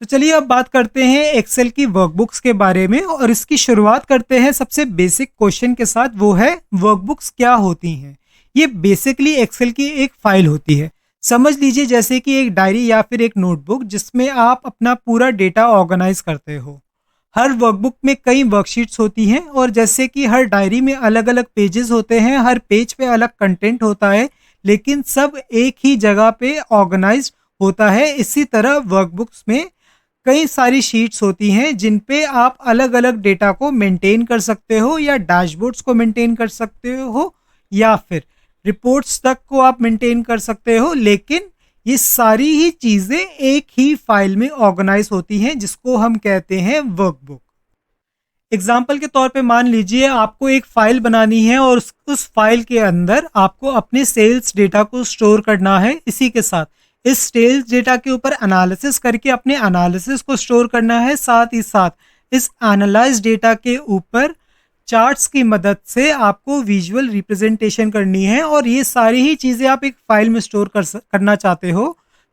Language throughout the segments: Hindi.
तो चलिए अब बात करते हैं एक्सेल की वर्कबुक्स के बारे में और इसकी शुरुआत करते हैं सबसे बेसिक क्वेश्चन के साथ, वो है वर्कबुक्स क्या होती हैं। ये बेसिकली एक्सेल की एक फाइल होती है। समझ लीजिए जैसे कि एक डायरी या फिर एक नोटबुक जिसमें आप अपना पूरा डेटा ऑर्गेनाइज करते हो। हर वर्कबुक में कई वर्कशीट्स होती हैं और जैसे कि हर डायरी में अलग अलग पेजेस होते हैं, हर पेज पे अलग कंटेंट होता है, लेकिन सब एक ही जगह पे ऑर्गेनाइज होता है। इसी तरह वर्कबुक्स में कई सारी शीट्स होती हैं जिन पे आप अलग अलग डेटा को मेंटेन कर सकते हो या डैशबोर्ड्स को मेंटेन कर सकते हो या फिर रिपोर्ट्स तक को आप मेंटेन कर सकते हो, लेकिन ये सारी ही चीज़ें एक ही फाइल में ऑर्गेनाइज होती हैं जिसको हम कहते हैं वर्कबुक। एग्जाम्पल के तौर पे मान लीजिए आपको एक फाइल बनानी है और उस फाइल के अंदर आपको अपने सेल्स डेटा को स्टोर करना है। इसी के साथ इस सेल्स डेटा के ऊपर एनालिसिस करके अपने एनालिसिस को स्टोर करना है। साथ ही साथ इस एनालाइज डेटा के ऊपर चार्ट्स की मदद से आपको विजुअल रिप्रेजेंटेशन करनी है और ये सारी ही चीज़ें आप एक फाइल में स्टोर करना चाहते हो।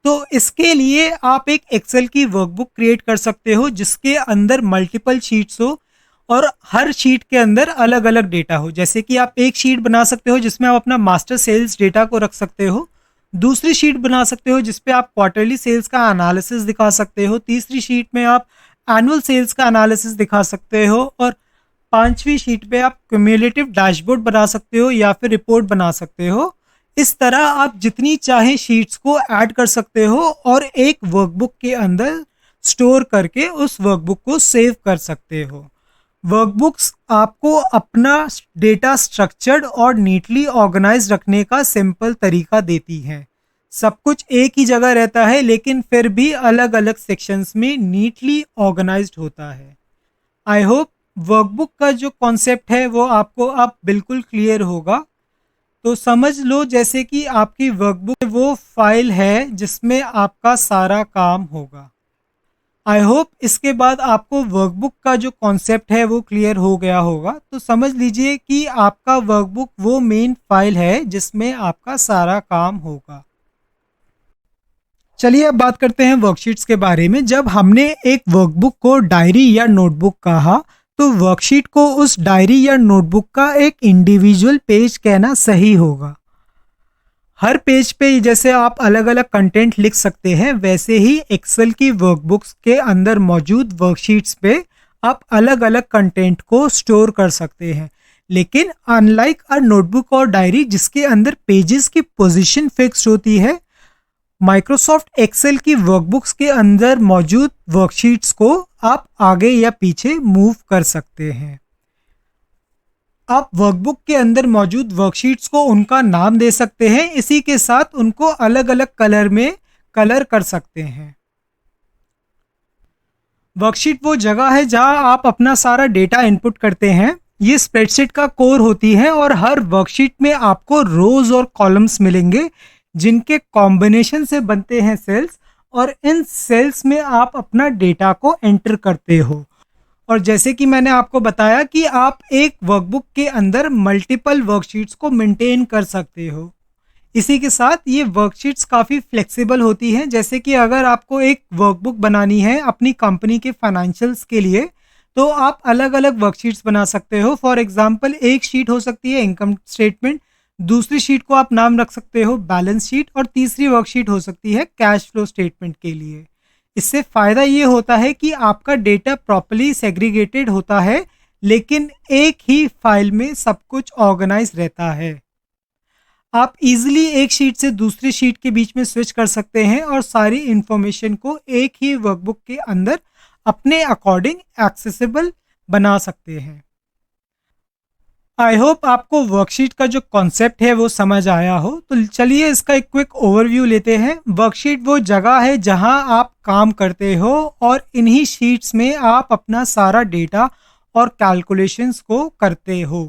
तो इसके लिए आप एक एक्सेल की वर्कबुक क्रिएट कर सकते हो जिसके अंदर मल्टीपल शीट्स हो और हर शीट के अंदर अलग अलग डेटा हो। जैसे कि आप एक शीट बना सकते हो जिसमें आप अपना मास्टर सेल्स डेटा को रख सकते हो, दूसरी शीट बना सकते हो जिसपे आप क्वार्टरली सेल्स का एनालिसिस दिखा सकते हो, तीसरी शीट में आप एनुअल सेल्स का एनालिसिस दिखा सकते हो और पांचवी शीट पे आप क्यूमुलेटिव डैशबोर्ड बना सकते हो या फिर रिपोर्ट बना सकते हो। इस तरह आप जितनी चाहे शीट्स को ऐड कर सकते हो और एक वर्कबुक के अंदर स्टोर करके उस वर्कबुक को सेव कर सकते हो। वर्कबुक्स आपको अपना डेटा स्ट्रक्चर्ड और नीटली ऑर्गेनाइज रखने का सिंपल तरीका देती हैं। सब कुछ एक ही जगह रहता है लेकिन फिर भी अलग अलग सेक्शंस में नीटली ऑर्गेनाइज्ड होता है। आई होप वर्कबुक का जो कॉन्सेप्ट है वो आपको अब बिल्कुल क्लियर होगा। तो समझ लो जैसे कि आपकी वर्कबुक वो फाइल है जिसमें आपका सारा काम होगा। आई होप इसके बाद आपको वर्कबुक का जो कॉन्सेप्ट है वो क्लियर हो गया होगा। तो समझ लीजिए कि आपका वर्कबुक वो मेन फाइल है जिसमें आपका सारा काम होगा। चलिए अब बात करते हैं वर्कशीट्स के बारे में। जब हमने एक वर्कबुक को डायरी या नोटबुक कहा तो वर्कशीट को उस डायरी या नोटबुक का एक इंडिविजुअल पेज कहना सही होगा। हर पेज पे जैसे आप अलग अलग कंटेंट लिख सकते हैं, वैसे ही एक्सेल की वर्कबुक्स के अंदर मौजूद वर्कशीट्स पे आप अलग अलग कंटेंट को स्टोर कर सकते हैं। लेकिन अनलाइक अ नोटबुक और डायरी जिसके अंदर पेजेस की पोजीशन फिक्स्ड होती है, माइक्रोसॉफ्ट एक्सेल की वर्कबुक्स के अंदर मौजूद वर्कशीट्स को आप आगे या पीछे मूव कर सकते हैं। आप वर्कबुक के अंदर मौजूद वर्कशीट्स को उनका नाम दे सकते हैं, इसी के साथ उनको अलग अलग कलर में कलर कर सकते हैं। वर्कशीट वो जगह है जहां आप अपना सारा डेटा इनपुट करते हैं। ये स्प्रेडशीट का कोर होती है और हर वर्कशीट में आपको रोज और कॉलम्स मिलेंगे जिनके कॉम्बिनेशन से बनते हैं सेल्स और इन सेल्स में आप अपना डेटा को एंटर करते हो। और जैसे कि मैंने आपको बताया कि आप एक वर्कबुक के अंदर मल्टीपल वर्कशीट्स को मेंटेन कर सकते हो। इसी के साथ ये वर्कशीट्स काफ़ी फ्लेक्सिबल होती हैं। जैसे कि अगर आपको एक वर्कबुक बनानी है अपनी कंपनी के फाइनेंशियल्स के लिए तो आप अलग अलग वर्कशीट्स बना सकते हो। फॉर एग्जांपल एक शीट हो सकती है इनकम स्टेटमेंट, दूसरी शीट को आप नाम रख सकते हो बैलेंस शीट और तीसरी वर्कशीट हो सकती है कैश फ्लो स्टेटमेंट के लिए। इससे फ़ायदा ये होता है कि आपका डेटा प्रॉपर्ली सेग्रीगेटेड होता है लेकिन एक ही फाइल में सब कुछ ऑर्गेनाइज रहता है। आप इजीली एक शीट से दूसरी शीट के बीच में स्विच कर सकते हैं और सारी इंफॉर्मेशन को एक ही वर्कबुक के अंदर अपने अकॉर्डिंग एक्सेसिबल बना सकते हैं। आई होप आपको वर्कशीट का जो कॉन्सेप्ट है वो समझ आया हो। तो चलिए इसका एक क्विक ओवरव्यू लेते हैं। वर्कशीट वो जगह है जहां आप काम करते हो और इन्हीं शीट्स में आप अपना सारा डेटा और कैलकुलेशंस को करते हो।